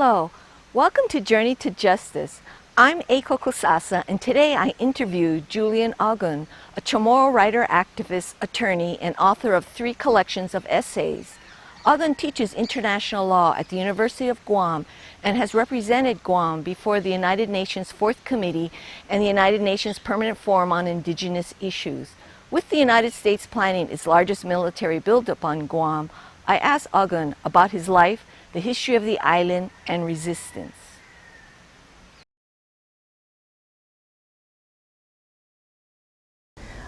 Hello, welcome to Journey to Justice. I'm Eiko Kusasa, and today I interview Julian Aguon, a Chamoru writer, activist, attorney, and author of 3 collections of essays. Aguon teaches international law at the University of Guam and has represented Guam before the United Nations Fourth Committee and the United Nations Permanent Forum on Indigenous Issues. With the United States planning its largest military buildup on Guam, I asked Aguon about his life, the history of the island, and resistance.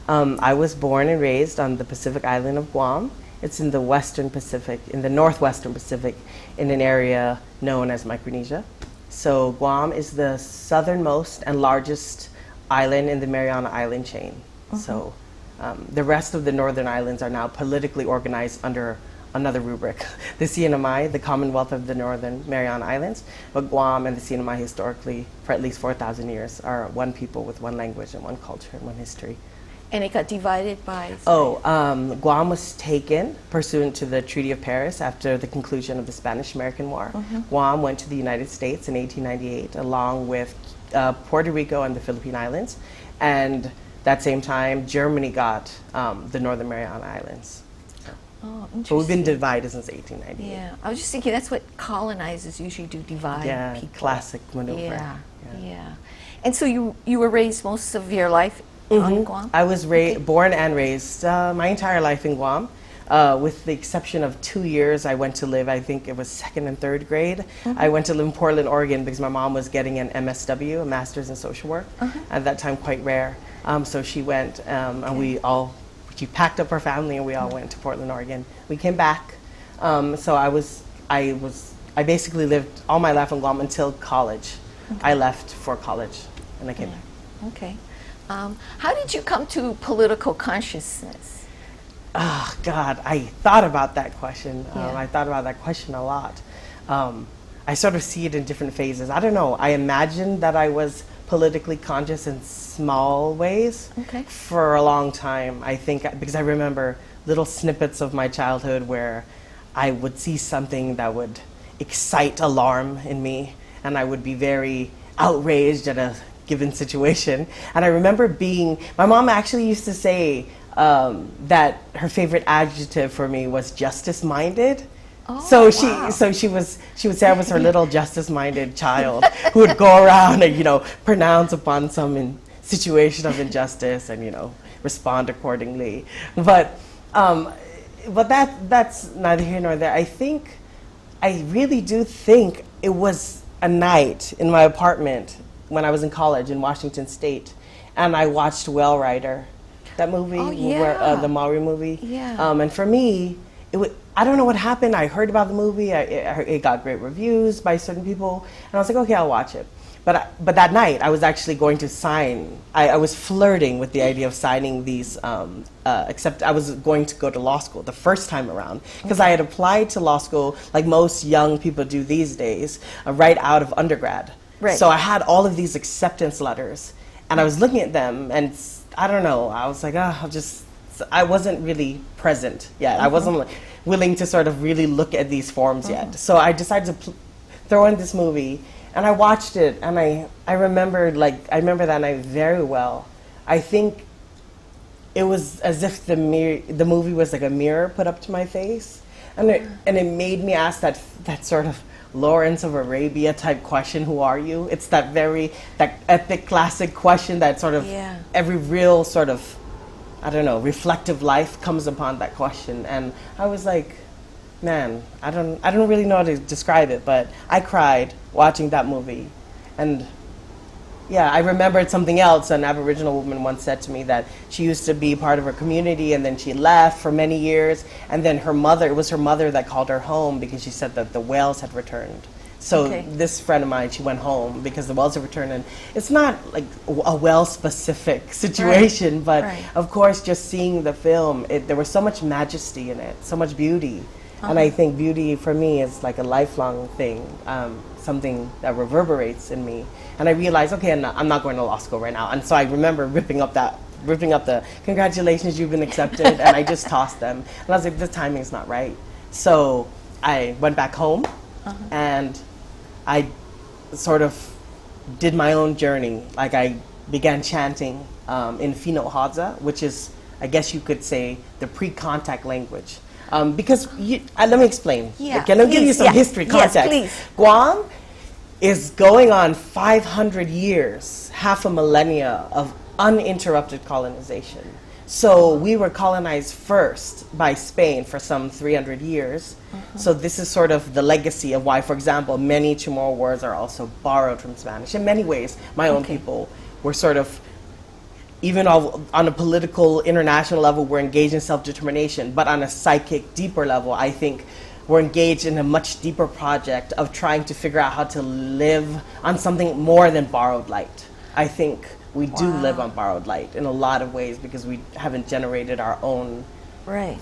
I was born and raised on the Pacific island of Guam. It's in the western Pacific, in the northwestern Pacific, in an area known as Micronesia. So Guam is the southernmost and largest island in the Mariana Island chain. So the rest of the northern islands are now politically organized under another rubric, the CNMI, the Commonwealth of the Northern Mariana Islands. But Guam and the CNMI historically, for at least 4,000 years, are one people with one language and one culture and one history. And it got divided by? Guam was taken pursuant to the Treaty of Paris after the conclusion of the Spanish-American War. Guam went to the United States in 1898 along with Puerto Rico and the Philippine Islands. And that same time, Germany got the Northern Mariana Islands. Oh, interesting. But we've been divided since 1898. Yeah, I was just thinking that's what colonizers usually do, divide people. Classic maneuver. Yeah. And so you were raised most of your life on Guam? I was born and raised my entire life in Guam. With the exception of 2 years, I went to live, I think it was 2nd and 3rd grade. I went to live in Portland, Oregon because my mom was getting an MSW, a Master's in Social Work. At that time, quite rare. So she went and she packed up her family and we all went to Portland, Oregon. We came back. So I basically lived all my life in Guam until college. I left for college and I came back. Okay. How did you come to political consciousness? Oh, God, I thought about that question. I thought about that question a lot. I sort of see it in different phases. I don't know. I imagined that I was politically conscious in small ways for a long time. I think because I remember little snippets of my childhood where I would see something that would excite alarm in me, and I would be very outraged at a given situation. And I remember my mom actually used to say that her favorite adjective for me was justice-minded. So she would say I was her little justice-minded child who would go around and pronounce upon some situation of injustice and respond accordingly. But that's neither here nor there. I really do think it was a night in my apartment when I was in college in Washington State, and I watched Whale Rider, that movie, the Maori movie. And for me, I don't know what happened. I heard about the movie. It got great reviews by certain people, and I was like, okay, I'll watch it. But that night, I was actually going to sign. I was flirting with the idea of signing these, except I was going to go to law school the first time around, because I had applied to law school like most young people do these days, right out of undergrad. So I had all of these acceptance letters, and I was looking at them, and I don't know, I was like, I wasn't really present yet. I wasn't willing to sort of really look at these forms yet. So I decided to throw in this movie, and I watched it, and I remember that night very well. I think it was as if the movie was like a mirror put up to my face, and it made me ask that sort of Lawrence of Arabia type question, who are you? It's that epic classic question that sort of every real sort of, I don't know, reflective life comes upon that question. And I was like, man, I don't really know how to describe it, but I cried watching that movie. And I remembered something else. An Aboriginal woman once said to me that she used to be part of her community and then she left for many years, and then it was her mother that called her home because she said that the whales had returned. So this friend of mine, she went home because the whales had returned, and it's not like a whale-specific situation, but of course just seeing the film, there was so much majesty in it, so much beauty. And I think beauty for me is like a lifelong thing, something that reverberates in me. And I realized, okay, I'm not going to law school right now. And so I remember ripping up the congratulations, you've been accepted, and I just tossed them. And I was like, the timing's not right. So I went back home, and I sort of did my own journey. Like I began chanting in Fino Hadza, which is, I guess you could say, the pre-contact language. Because let me explain. Yeah, Can I give you some history context? Yes, please. Guam is going on 500 years, half a millennia of uninterrupted colonization. So we were colonized first by Spain for some 300 years. So this is sort of the legacy of why, for example, many Chamorro words are also borrowed from Spanish. In many ways, my own people were sort of, even on a political, international level, we're engaged in self-determination, but on a psychic, deeper level, I think we're engaged in a much deeper project of trying to figure out how to live on something more than borrowed light. I think we do live on borrowed light in a lot of ways because we haven't generated our own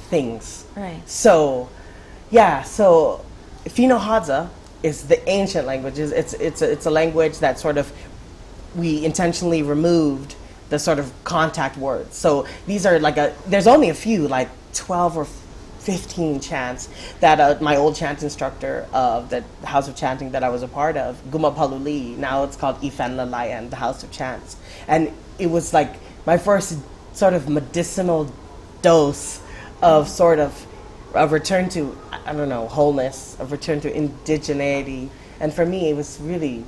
things. Right. So, yeah, so Fino Hadza is the ancient language. It's a language that sort of, we intentionally removed the sort of contact words. So these are there's only a few, like 12 or 15 chants that my old chant instructor of the House of Chanting that I was a part of, Guma Paluli, now it's called Ifan Lalayan, the House of Chants. And it was like my first sort of medicinal dose of sort of a return to, I don't know, wholeness, a return to indigeneity. And for me, it was really,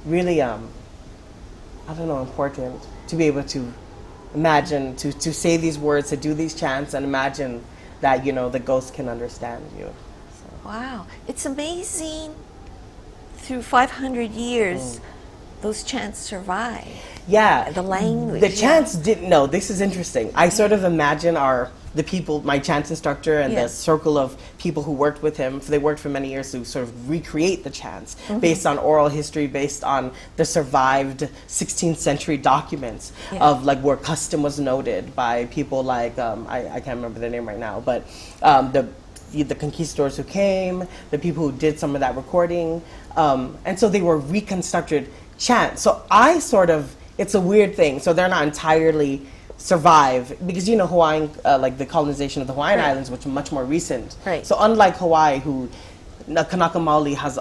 really, I don't know, important to be able to imagine, to say these words, to do these chants, and imagine that, the ghost can understand you. So. Wow. It's amazing. Through 500 years, those chants survive. Yeah. The language. The chants didn't know. This is interesting. I sort of imagine the people, my chant instructor and the circle of people who worked with him, they worked for many years to sort of recreate the chants based on oral history, based on the survived 16th century documents of where custom was noted by people like, I can't remember their name right now, but the conquistadors who came, the people who did some of that recording. And so they were reconstructed chants. So I sort of, it's a weird thing. So they're not entirely survive because Hawaiian, the colonization of the Hawaiian Islands, which is much more recent. Right. So unlike Hawaii, who Kanaka Maoli have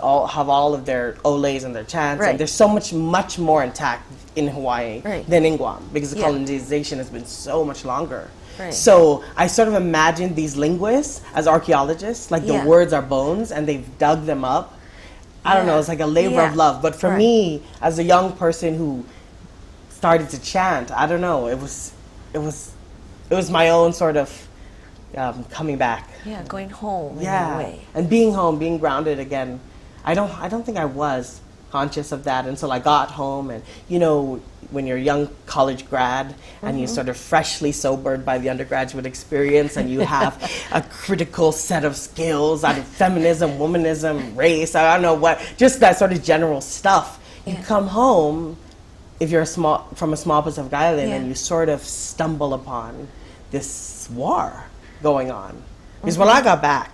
all of their oles and their chants, and there's so much more intact in Hawaii than in Guam because the colonization has been so much longer. Right. So I sort of imagine these linguists as archaeologists, the words are bones and they've dug them up. I don't know, it's like a labor of love. But for me, as a young person who started to chant, I don't know, it was my own sort of coming back. Yeah, going home in a way. And being home, being grounded again. I don't think I was conscious of that until I got home. And when you're a young college grad and you sort of freshly sobered by the undergraduate experience and you have a critical set of skills out of feminism, womanism, race, I don't know what, just that sort of general stuff. You come home, if you're from a small Pacific island, and you sort of stumble upon this war going on. Because when I got back,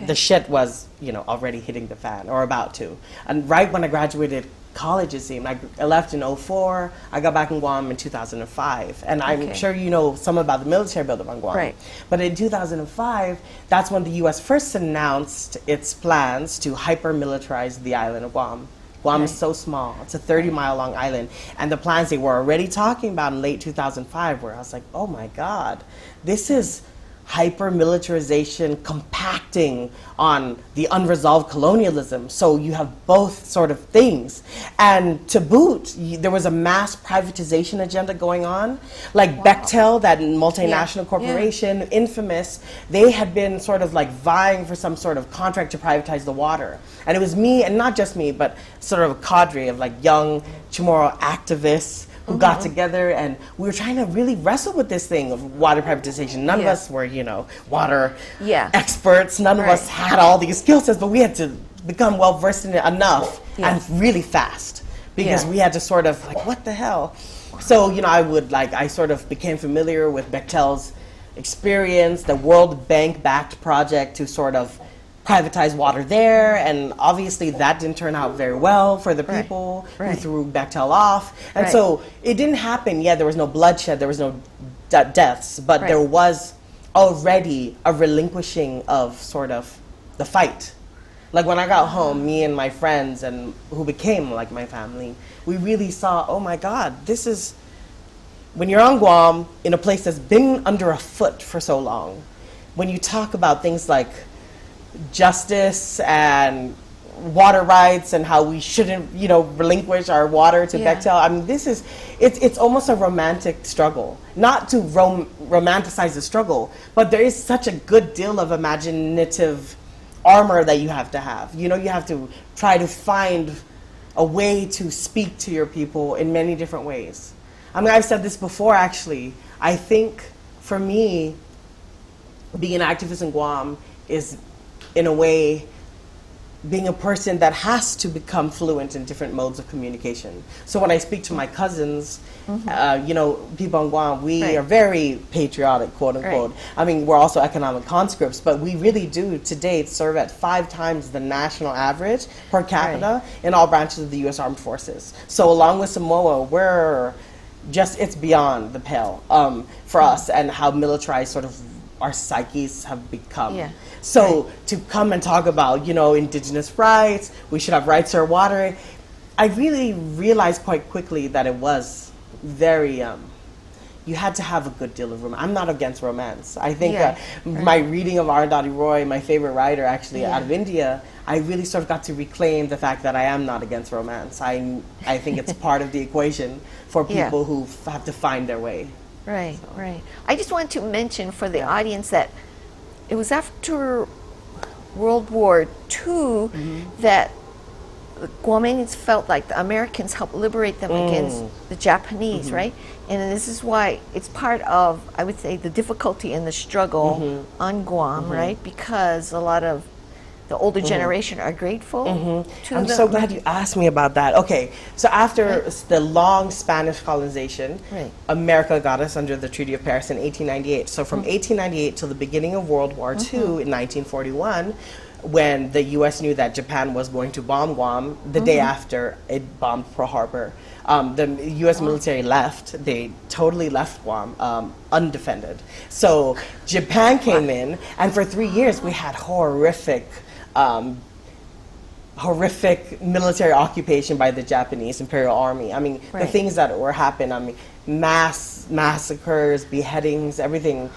the shit was, already hitting the fan, or about to. And right when I graduated college, it seemed, I left in 2004, I got back in Guam in 2005. And I'm sure you know some about the military buildup on Guam. Right. But in 2005, that's when the U.S. first announced its plans to hyper-militarize the island of Guam. Guam is so small. It's a 30-mile-long island. And the plans they were already talking about in late 2005, where I was like, oh my God, this is hyper-militarization compacting on the unresolved colonialism. So you have both sort of things. And to boot, there was a mass privatization agenda going on. Like Bechtel, that multinational corporation, infamous, they had been sort of vying for some sort of contract to privatize the water. And it was me, and not just me, but sort of a cadre of young Chamorro activists who got together, and we were trying to really wrestle with this thing of water privatization. None of us were, water experts. None of us had all these skill sets, but we had to become well versed in it enough and really fast because we had to sort of what the hell? So, I sort of became familiar with Bechtel's experience, the World Bank backed project to sort of privatize water there, and obviously that didn't turn out very well for the people who threw Bechtel off. And so it didn't happen. Yeah, there was no bloodshed, there was no deaths, but there was already a relinquishing of sort of the fight. Like when I got home, me and my friends and who became like my family, we really saw, oh my God, this is, when you're on Guam, in a place that's been under a foot for so long, when you talk about things like justice and water rights and how we shouldn't, relinquish our water to Bechtel. I mean, it's almost a romantic struggle. Not to romanticize the struggle, but there is such a good deal of imaginative armor that you have to have. You have to try to find a way to speak to your people in many different ways. I mean, I've said this before, actually. I think, for me, being an activist in Guam is, in a way, being a person that has to become fluent in different modes of communication. So when I speak to my cousins, people in Guam, we are very patriotic, quote unquote. Right. I mean, we're also economic conscripts, but we really do, to date, serve at 5 times the national average per capita in all branches of the U.S. Armed Forces. So along with Samoa, we're just, it's beyond the pale for us, and how militarized sort of our psyches have become. Yeah. So to come and talk about, indigenous rights, we should have rights to our water, I really realized quite quickly that it was very, you had to have a good deal of romance. I'm not against romance. I think my reading of Arundhati Roy, my favorite writer actually out of India, I really sort of got to reclaim the fact that I am not against romance. I think it's part of the equation for people who have to find their way. Right, right. I just want to mention for the audience that it was after World War II that the Guamanians felt like the Americans helped liberate them against the Japanese, right? And this is why it's part of, I would say, the difficulty in the struggle on Guam, right? Because a lot of the older generation are grateful to I'm so glad you asked me about that. Okay, so after the long Spanish colonization, America got us under the Treaty of Paris in 1898. So from 1898 till the beginning of World War II in 1941, when the U.S. knew that Japan was going to bomb Guam, the day after it bombed Pearl Harbor, the U.S. military left. They totally left Guam undefended. So Japan came in, and for 3 years we had horrific military occupation by the Japanese Imperial Army. I mean, the things that were happening, I mean, mass massacres, beheadings, everything,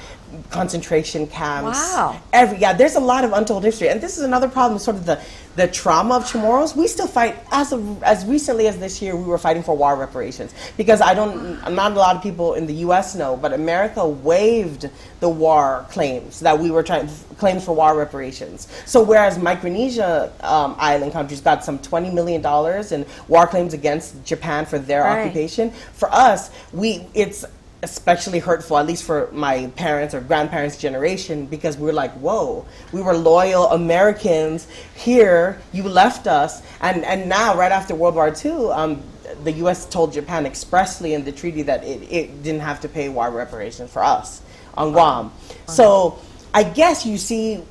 concentration camps. Wow. There's a lot of untold history. And this is another problem, sort of the trauma of Chamorros. We still fight, as recently as this year, we were fighting for war reparations. Because not a lot of people in the U.S. know, but America waived the war claims that we were claims for war reparations. So whereas Micronesia island countries got some $20 million in war claims against Japan for their occupation, for us, it's especially hurtful, at least for my parents' or grandparents' generation, because we were like, whoa, we were loyal Americans here, you left us, and now, right after World War II, the U.S. told Japan expressly in the treaty that it didn't have to pay war reparations for us on Guam. So I guess you see,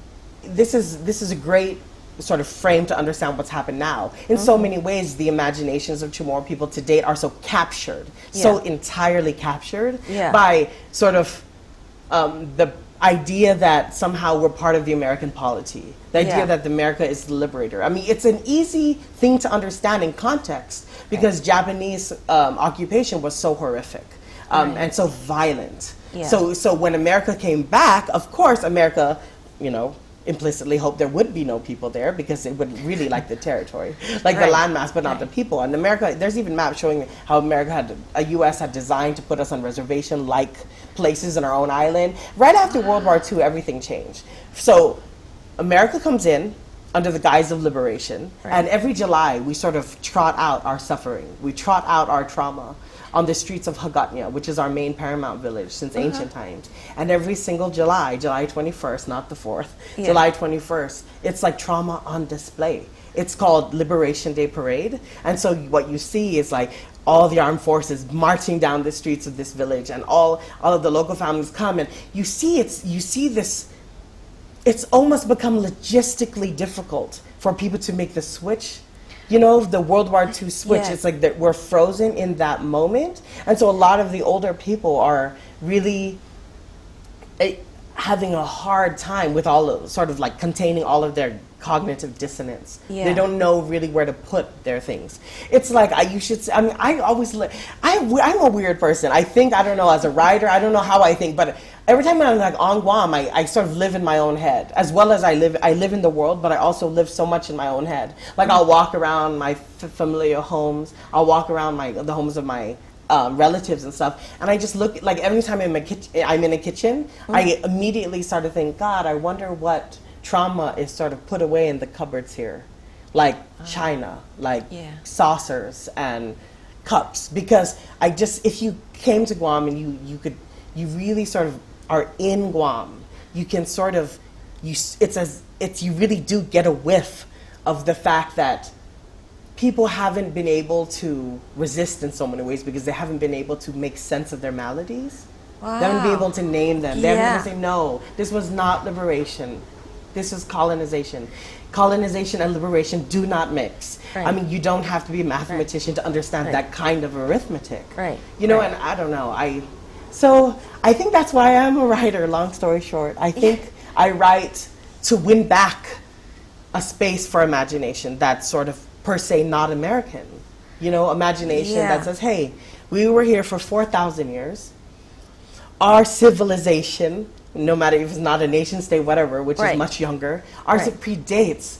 this is a great sort of frame to understand what's happened now. In so many ways, the imaginations of Chamorro people to date are so captured, so entirely captured by sort of the idea that somehow we're part of the American polity, the idea that America is the liberator. I mean, it's an easy thing to understand in context because Japanese occupation was so horrific and so violent. So when America came back, of course, America, implicitly hoped there would be no people there because it would really like the territory, like the landmass, but not the people. And America, there's even maps showing how U.S. had designed to put us on reservation-like places in our own island. Right after World War II, everything changed. So America comes in under the guise of liberation, and every July we sort of trot out our suffering. We trot out our trauma on the streets of Hagatnya, which is our main paramount village since ancient times. And every single July 21st, not the 4th, July 21st, it's like trauma on display. It's called Liberation Day Parade. And so what you see is like all the armed forces marching down the streets of this village, and all of the local families come, and you see this, it's almost become logistically difficult for people to make the switch. The World War II switch, it's like that we're frozen in that moment. And so a lot of the older people are really having a hard time with sort of like containing all of their cognitive dissonance. Yeah. They don't know really where to put their things. It's like you should. I mean, I always. I'm a weird person. I think, I don't know, as a writer, I don't know how I think, but every time I'm like on Guam, I sort of live in my own head, as well as I live in the world, but I also live so much in my own head. Like I'll walk around my familiar homes. I'll walk around the homes of my relatives and stuff, and I just look, like every time I'm in a kitchen, I immediately start to think, God, I wonder what trauma is sort of put away in the cupboards here, like china, like saucers and cups. Because if you came to Guam and you really sort of are in Guam, you can sort of, you really do get a whiff of the fact that people haven't been able to resist in so many ways because they haven't been able to make sense of their maladies. Wow. They haven't been able to name them. They haven't been able to say, no, this was not liberation. This is colonization. Colonization and liberation do not mix. Right. I mean, you don't have to be a mathematician to understand that kind of arithmetic. Right. You know, and I don't know. So I think that's why I'm a writer, long story short. I think I write to win back a space for imagination that's sort of per se not American. You know, imagination that says, hey, we were here for 4,000 years. Our civilization, no matter if it's not a nation state, whatever, which is much younger, ours it predates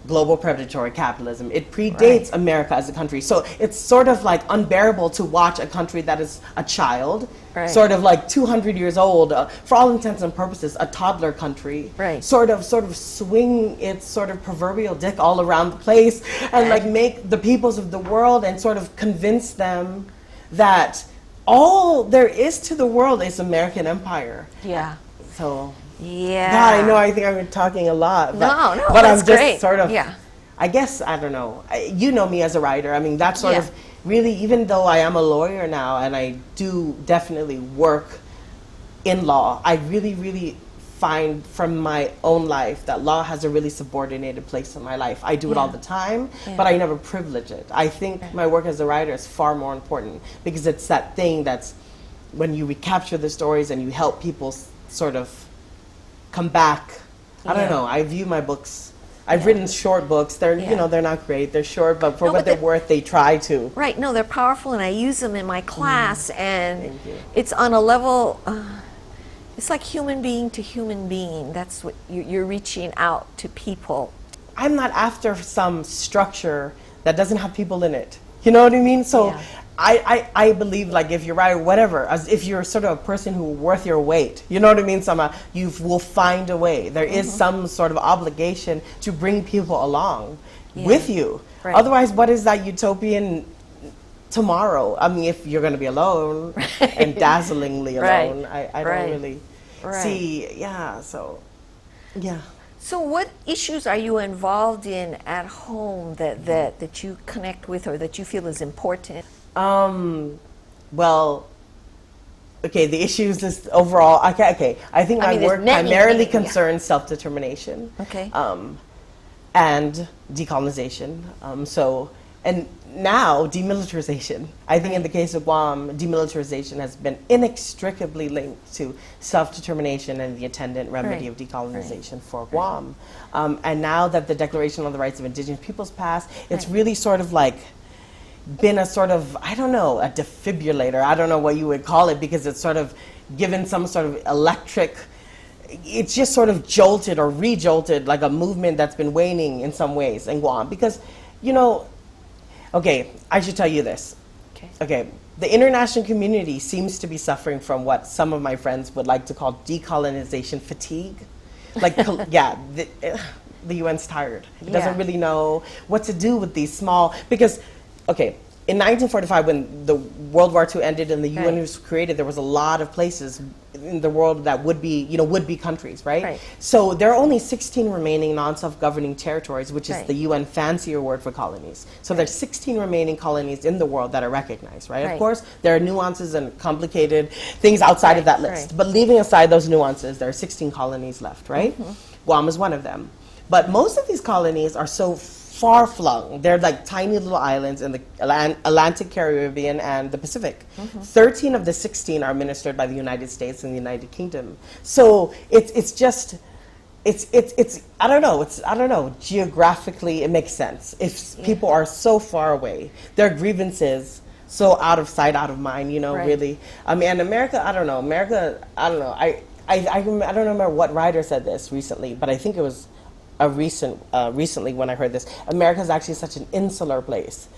global predatory capitalism. It predates America as a country. So it's sort of like unbearable to watch a country that is a child, sort of like 200 years old, for all intents and purposes, a toddler country, sort of swing its sort of proverbial dick all around the place and like make the peoples of the world and sort of convince them that all there is to the world is American empire. Yeah. So, yeah. God, I know I think I've been talking a lot. But, no, but that's I'm just great. sort of, I guess, I don't know. You know me as a writer. I mean, that's sort of really, even though I am a lawyer now and I do definitely work in law, I really, really find from my own life that law has a really subordinated place in my life. I do it all the time, but I never privilege it. I think my work as a writer is far more important because it's that thing that's when you recapture the stories and you help people sort of come back. I don't know. I view my books. I've written short books. They're you know, they're not great. They're short, but for what they're worth, they try to. Right. No, they're powerful, and I use them in my class, and it's on a level. It's like human being to human being. That's what you're reaching out to people. I'm not after some structure that doesn't have people in it. You know what I mean? So I believe, like, if you're right, whatever, as if you're sort of a person who's worth your weight, you know what I mean? Somehow you will find a way. There is some sort of obligation to bring people along with you. Right. Otherwise, what is that utopian tomorrow? I mean, if you're going to be alone and dazzlingly alone, I don't really see. Yeah. So, yeah. So what issues are you involved in at home that you connect with or that you feel is important? Well, okay, the issues is overall, okay. I think my work primarily concerns self-determination. Okay. And decolonization. And now demilitarization. I think in the case of Guam, demilitarization has been inextricably linked to self-determination and the attendant remedy of decolonization for Guam. And now that the Declaration on the Rights of Indigenous Peoples passed, it's really sort of like been a sort of, I don't know, a defibrillator. I don't know what you would call it, because it's sort of given some sort of electric, it's just sort of jolted or re-jolted like a movement that's been waning in some ways in Guam. Because, you know, okay, I should tell you this. Okay, the international community seems to be suffering from what some of my friends would like to call decolonization fatigue. Like, the UN's tired. It doesn't really know what to do with these small, because, okay, in 1945, when the World War II ended and the UN was created, there was a lot of places in the world that would be, would-be countries, right? So there are only 16 remaining non-self-governing territories, which is the UN fancier word for colonies. So there's 16 remaining colonies in the world that are recognized, right? Of course, there are nuances and complicated things outside of that list. But leaving aside those nuances, there are 16 colonies left, right? Guam is one of them. But most of these colonies are so far-flung. They're like tiny little islands in the Atlantic, Caribbean, and the Pacific. 13 of the 16 are administered by the United States and the United Kingdom. So it's just, it's I don't know, geographically it makes sense. If people are so far away, their grievances so out of sight, out of mind, really. I mean, and America, I don't know. I don't remember what writer said this recently, but I think it was recently when I heard this. America is actually such an insular place.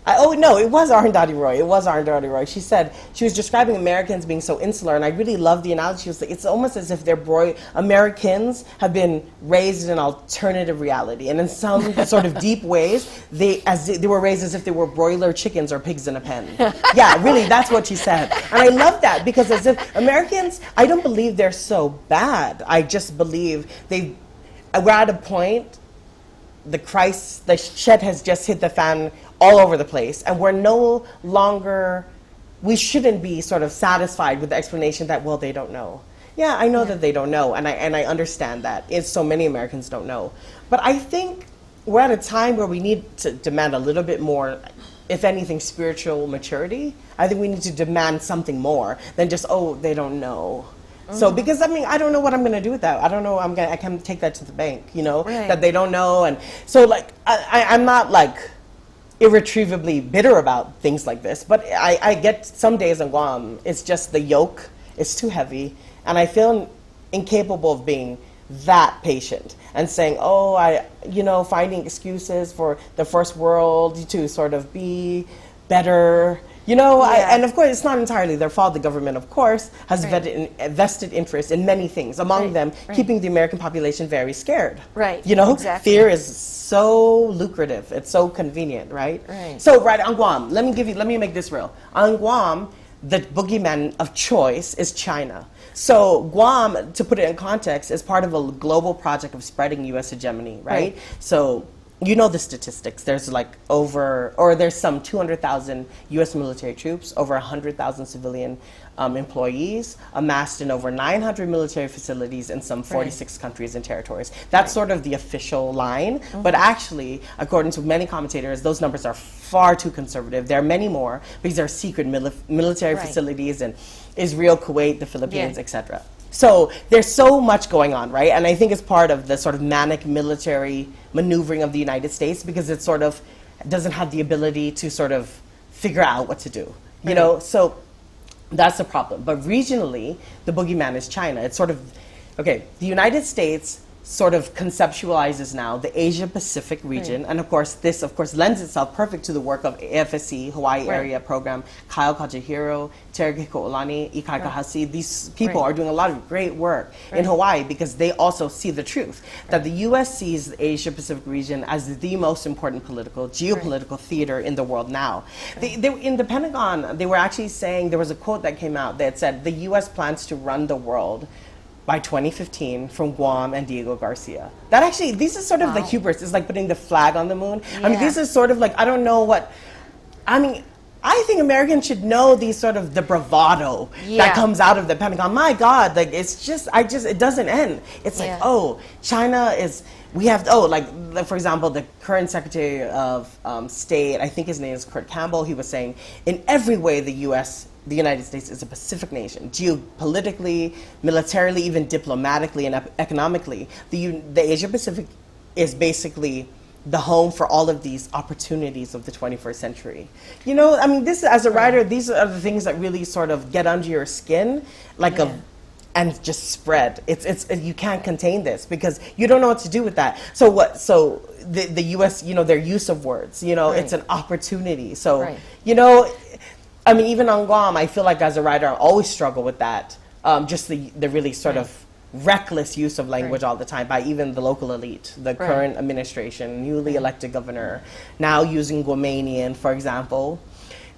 It was Arundhati Roy. She said, she was describing Americans being so insular, and I really love the analogy. She was like, it's almost as if Americans have been raised in an alternative reality, and in some sort of deep ways, they were raised as if they were broiler chickens or pigs in a pen. Yeah, really, that's what she said. And I love that, because as if Americans, I don't believe they're so bad. I just believe we're at a point, the shit has just hit the fan all over the place, and we shouldn't be sort of satisfied with the explanation that, well, they don't know. Yeah, I know that they don't know, and I understand that. So many Americans don't know. But I think we're at a time where we need to demand a little bit more, if anything, spiritual maturity. I think we need to demand something more than just, oh, they don't know. So, because, I mean, I don't know what I'm going to do with that. I don't know, I can take that to the bank, that they don't know. And so, like, I'm not, like, irretrievably bitter about things like this, but I get some days in Guam, it's just the yoke is too heavy, and I feel incapable of being that patient and saying, finding excuses for the first world to sort of be better. And of course, it's not entirely their fault. The government, of course, has vested interest in many things, among them keeping the American population very scared. Right. Exactly. Fear is so lucrative. It's so convenient, right? So, on Guam, let me make this real. On Guam, the boogeyman of choice is China. So Guam, to put it in context, is part of a global project of spreading U.S. hegemony, right? So, the statistics. There's there's some 200,000 U.S. military troops, over 100,000 civilian employees, amassed in over 900 military facilities in some 46 countries and territories. That's sort of the official line, but actually, according to many commentators, those numbers are far too conservative. There are many more, because there are secret military facilities in Israel, Kuwait, the Philippines, etc. So there's so much going on, right? And I think it's part of the sort of manic military maneuvering of the United States, because it sort of doesn't have the ability to sort of figure out what to do, So that's the problem. But regionally, the boogeyman is China. It's sort of, the United States sort of conceptualizes now the Asia-Pacific region, and this lends itself perfect to the work of AFSC, Hawaii Area Program, Kyle Kajihiro, Terry Koolani, Ikai Kahasi. These people are doing a lot of great work in Hawaii, because they also see the truth that the U.S. sees the Asia-Pacific region as the most important geopolitical theater in the world now. In the Pentagon, they were actually saying, there was a quote that came out that said, the U.S. plans to run the world by 2015 from Guam and Diego Garcia. These are sort of the hubris. It's like putting the flag on the moon. I mean, this is sort of like, I don't know what, I think Americans should know these sort of the bravado that comes out of the Pentagon. My God, like, it's just, it doesn't end. It's like, China is, for example, the current Secretary of State, I think his name is Kurt Campbell, he was saying, in every way the United States is a Pacific nation, geopolitically, militarily, even diplomatically and economically. The Asia-Pacific is basically the home for all of these opportunities of the 21st century. This, as a writer, these are the things that really sort of get under your skin, and just spread. It's you can't contain this, because you don't know what to do with that. So the U.S., their use of words, it's an opportunity. So, even on Guam, I feel like as a writer, I always struggle with that. Just the really sort of reckless use of language all the time by even the local elite, the current administration, newly elected governor, now using Guamanian, for example.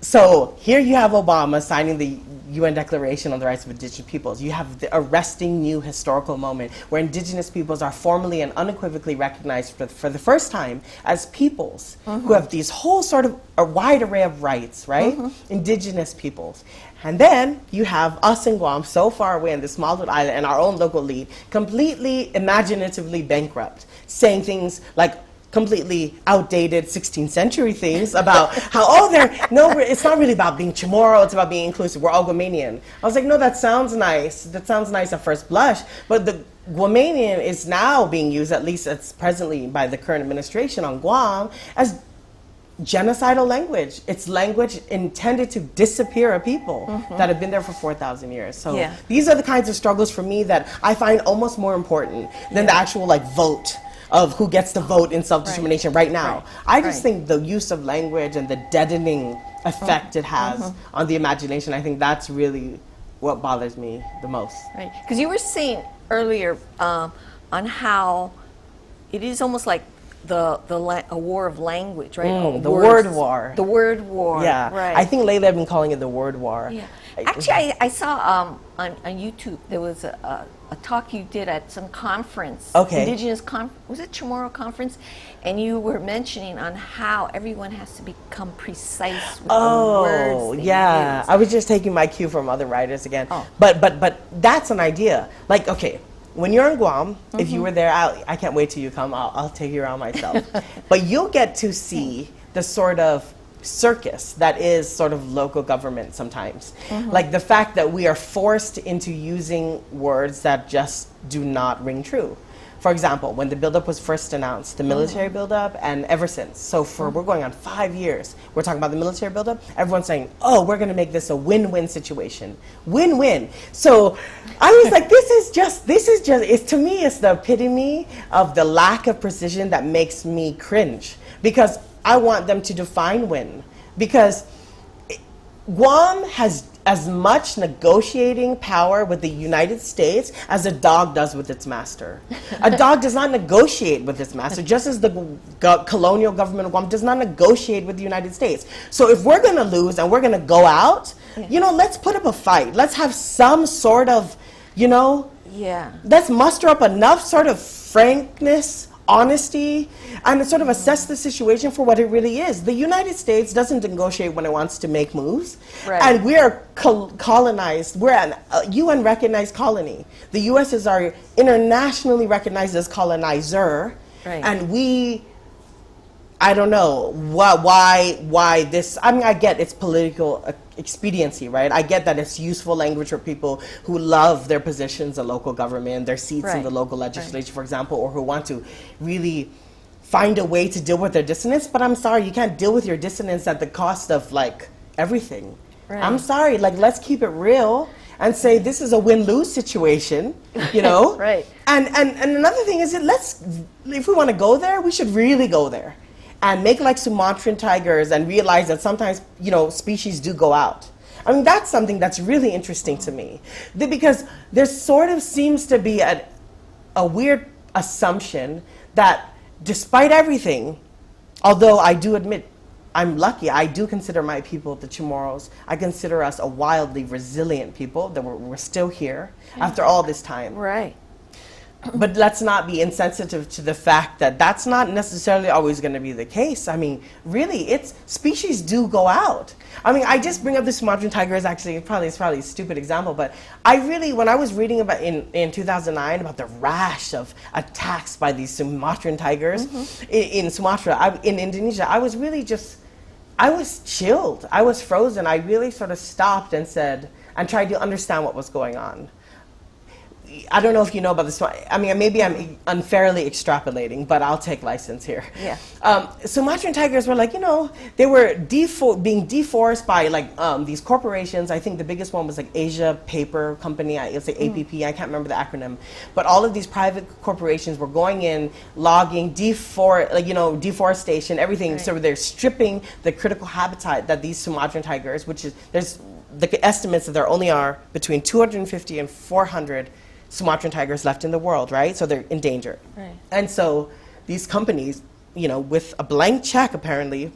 So here you have Obama signing the UN Declaration on the Rights of Indigenous Peoples. You have the arresting new historical moment where Indigenous peoples are formally and unequivocally recognized for the first time as peoples who have these whole sort of a wide array of rights, right? Indigenous peoples. And then you have us in Guam, so far away on this small little island, and our own local elite, completely imaginatively bankrupt, saying things like completely outdated 16th century things about how, it's not really about being Chamoru, it's about being inclusive, we're all Guamanian. I was like, no, that sounds nice. That sounds nice at first blush, but Guamanian is now being used, at least it's presently by the current administration on Guam, as genocidal language. It's language intended to disappear a people that have been there for 4,000 years. So these are the kinds of struggles for me that I find almost more important than the actual like vote of who gets to vote in self-determination right now. I just think the use of language and the deadening effect it has on the imagination, I think that's really what bothers me the most. Right, because you were saying earlier on how it is almost like a war of language, right? The word war. The word war. Yeah, right. I think lately I've been calling it the word war. Yeah. Actually, I saw on YouTube there was a talk you did at some conference. Okay. Indigenous was it Chamoru conference? And you were mentioning on how everyone has to become precise with the words they use. I was just taking my cue from other writers again. But that's an idea. Like, okay, when you're in Guam, if you were there, I can't wait till you come. I'll take you around myself. But you'll get to see the sort of circus that is sort of local government sometimes. Like the fact that we are forced into using words that just do not ring true. For example, when the buildup was first announced, the military buildup, and ever since, so we're going on 5 years, we're talking about the military buildup, everyone's saying, oh, we're gonna make this a win-win situation. Win-win. So I was like, this is just, to me, it's the epitome of the lack of precision that makes me cringe. Because I want them to define win. Because Guam has as much negotiating power with the United States as a dog does with its master. A dog does not negotiate with its master, just as the colonial government of Guam does not negotiate with the United States. So if we're going to lose and we're going to go out, let's put up a fight. Let's have some sort of, let's muster up enough sort of frankness, honesty, and sort of assess the situation for what it really is. The United States doesn't negotiate when it wants to make moves. And we are colonized. We're an UN recognized colony. The US is our internationally recognized as colonizer. And I don't know why this, I mean, I get it's political expediency, right? I get that it's useful language for people who love their positions in local government, their seats in the local legislature, for example, or who want to really find a way to deal with their dissonance. But I'm sorry, you can't deal with your dissonance at the cost of like everything. I'm sorry, like let's keep it real and say this is a win-lose situation, And another thing is that if we want to go there, we should really go there. And make like Sumatran tigers and realize that sometimes, species do go out. I mean, that's something that's really interesting to me. Because there sort of seems to be a weird assumption that despite everything, although I do admit I'm lucky, I do consider my people, the Chamoros, I consider us a wildly resilient people, that we're still here after all this time. But let's not be insensitive to the fact that that's not necessarily always going to be the case. I mean, really, species do go out. I mean, I just bring up the Sumatran tiger as actually, it's probably a stupid example, but when I was reading about in 2009 about the rash of attacks by these Sumatran tigers in Sumatra, in Indonesia, I was really I was chilled. I was frozen. I really sort of stopped and tried to understand what was going on. I don't know if you know about this. I mean, maybe I'm unfairly extrapolating, but I'll take license here. Sumatran tigers were like, they were being deforced by these corporations. I think the biggest one was like Asia Paper Company. It's like APP. I can't remember the acronym. But all of these private corporations were going in, logging, deforestation, everything. So they're stripping the critical habitat that these Sumatran tigers, there's the estimates that there only are between 250 and 400 Sumatran tigers left in the world, right? So they're endangered. And so these companies, with a blank check apparently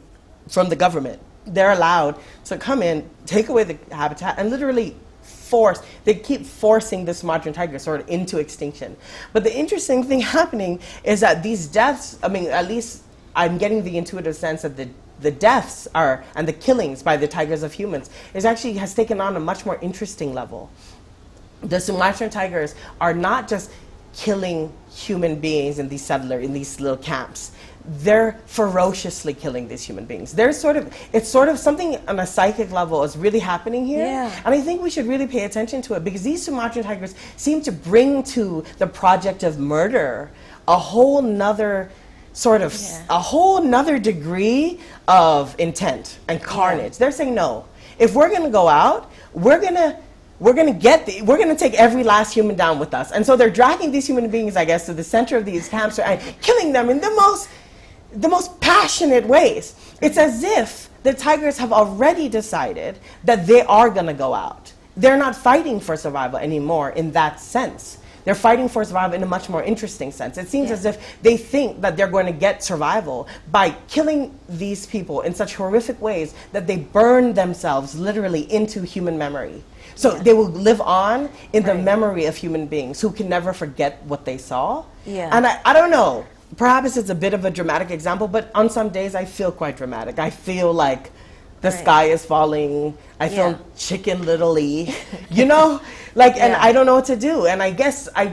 from the government, they're allowed to come in, take away the habitat, and literally they keep forcing the Sumatran tiger sort of into extinction. But the interesting thing happening is that these deaths, I mean, at least I'm getting the intuitive sense that the deaths and the killings by the tigers of humans has taken on a much more interesting level. The Sumatran tigers are not just killing human beings in these little camps. They're ferociously killing these human beings. It's sort of something on a psychic level is really happening here. Yeah. And I think we should really pay attention to it, because these Sumatran tigers seem to bring to the project of murder a whole nother a whole nother degree of intent and carnage. Yeah. They're saying, no, if we're gonna go out, we're gonna take every last human down with us. And so they're dragging these human beings, I guess, to the center of these camps and killing them in the most passionate ways. It's as if the tigers have already decided that they are gonna go out. They're not fighting for survival anymore in that sense. They're fighting for survival in a much more interesting sense. It seems as if they think that they're going to get survival by killing these people in such horrific ways that they burn themselves literally into human memory. So they will live on in the memory of human beings who can never forget what they saw. Yeah. And I don't know, perhaps it's a bit of a dramatic example, but on some days I feel quite dramatic. I feel like the sky is falling. I feel Chicken Little-y, you know, and I don't know what to do. And I guess I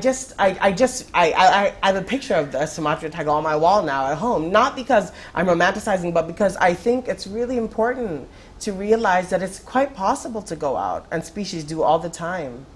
have a picture of the Sumatra tiger on my wall now at home, not because I'm romanticizing, but because I think it's really important to realize that it's quite possible to go out, and species do all the time,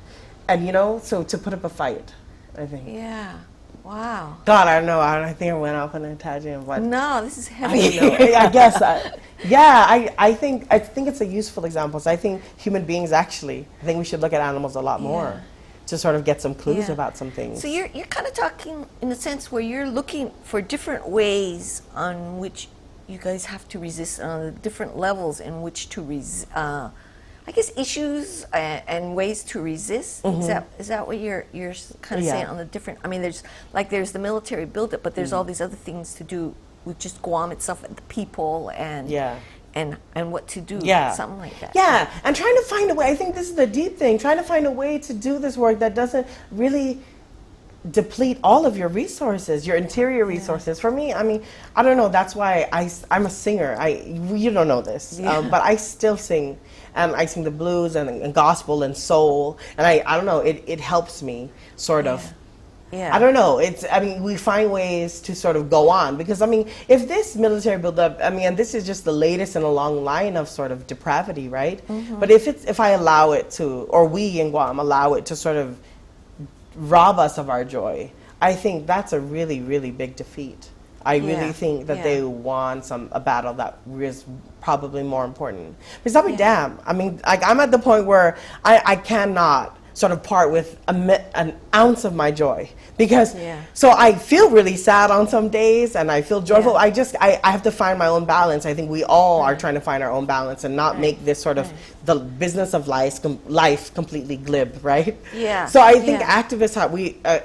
and so to put up a fight, I think. Yeah. Wow. God, I don't know. I think I went off on a tangent, but no, this is heavy. I guess. I think it's a useful example. So I think human beings I think we should look at animals a lot more to sort of get some clues about some things. So you're kind of talking in a sense where you're looking for different ways on which you guys have to resist, different levels in which to resist. I guess issues and ways to resist. Mm-hmm. Is that what you're kind of saying on the different? I mean, there's the military buildup, but there's all these other things to do with just Guam itself and the people and what to do. Yeah. Something like that. Yeah, and trying to find a way. I think this is the deep thing. Trying to find a way to do this work that doesn't really deplete all of your resources, your interior resources. For me, I mean, I don't know. That's why I'm a singer. You don't know this, but I still sing. I sing the blues and gospel and soul, and I don't know, it helps me sort of. Yeah. I don't know. We find ways to sort of go on, because if this military buildup, and this is just the latest in a long line of sort of depravity, right? Mm-hmm. But if I allow it to, or we in Guam allow it to sort of rob us of our joy, I think that's a really, really big defeat. I really think that they won a battle that is probably more important. Because I'll be damned. I'm at the point where I cannot sort of part with an ounce of my joy. Because, so I feel really sad on some days and I feel joyful. I have to find my own balance. I think we all are trying to find our own balance and not make this sort of the business of life completely glib, right? Yeah. So I think activists,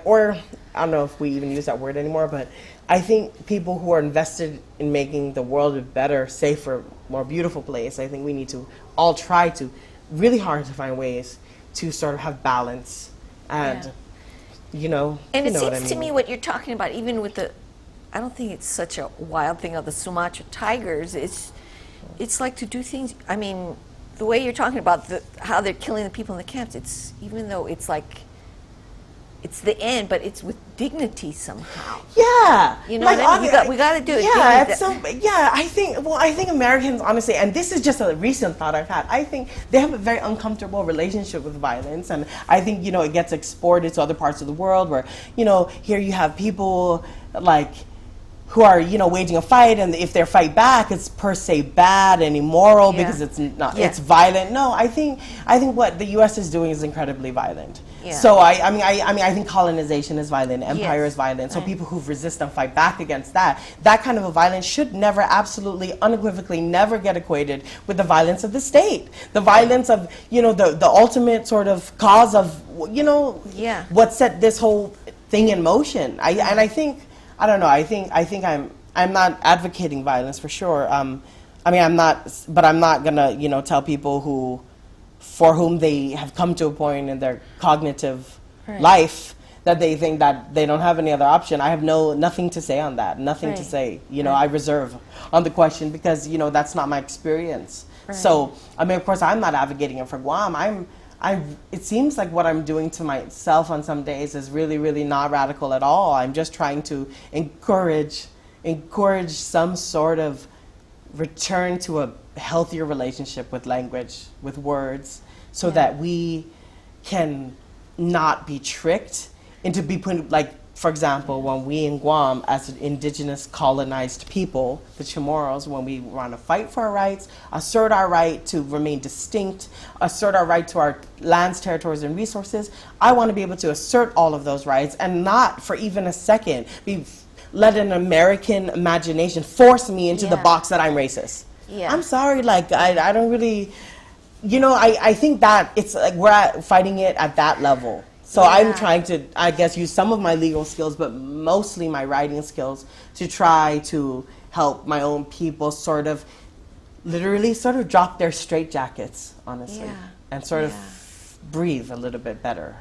or I don't know if we even use that word anymore, but I think people who are invested in making the world a better, safer, more beautiful place, I think we need to all try to really hard to find ways to sort of have balance and, And it seems to me what you're talking about, even with I don't think it's such a wild thing of the Sumatra tigers. It's like to do things, the way you're talking about how they're killing the people in the camps, even though it's like, it's the end, but it's with dignity somehow. Yeah. You know what I mean? We got to do it. Yeah, I think Americans, honestly, and this is just a recent thought I've had, I think they have a very uncomfortable relationship with violence. And I think, it gets exported to other parts of the world where, here you have people who are, waging a fight, and if they fight back, it's per se bad and immoral because it's not, it's violent. No, I think what the U.S. is doing is incredibly violent. Yeah. So I think colonization is violent, empire is violent. So people who resist and fight back against that kind of a violence should never, absolutely, unequivocally, never get equated with the violence of the state, the violence of the ultimate sort of cause of what set this whole thing in motion. I think I'm not advocating violence for sure. I'm not gonna tell people for whom they have come to a point in their cognitive life that they think that they don't have any other option. I have nothing to say on that. Nothing to say. I reserve on the question because that's not my experience. Right. So of course, I'm not advocating it for Guam. it seems like what I'm doing to myself on some days is really, really not radical at all. I'm just trying to encourage some sort of return to a healthier relationship with language, with words, so that we can not be tricked into be put, like, for example, when we in Guam, as an indigenous colonized people, the Chamoros, when we want to fight for our rights, assert our right to remain distinct, assert our right to our lands, territories, and resources, I want to be able to assert all of those rights and not for even a second let an American imagination force me into the box that I'm racist. I'm sorry, like, I don't really, I think that it's like we're fighting it at that level. So I'm trying to, I guess, use some of my legal skills, but mostly my writing skills to try to help my own people literally drop their straitjackets, honestly, and sort of breathe a little bit better.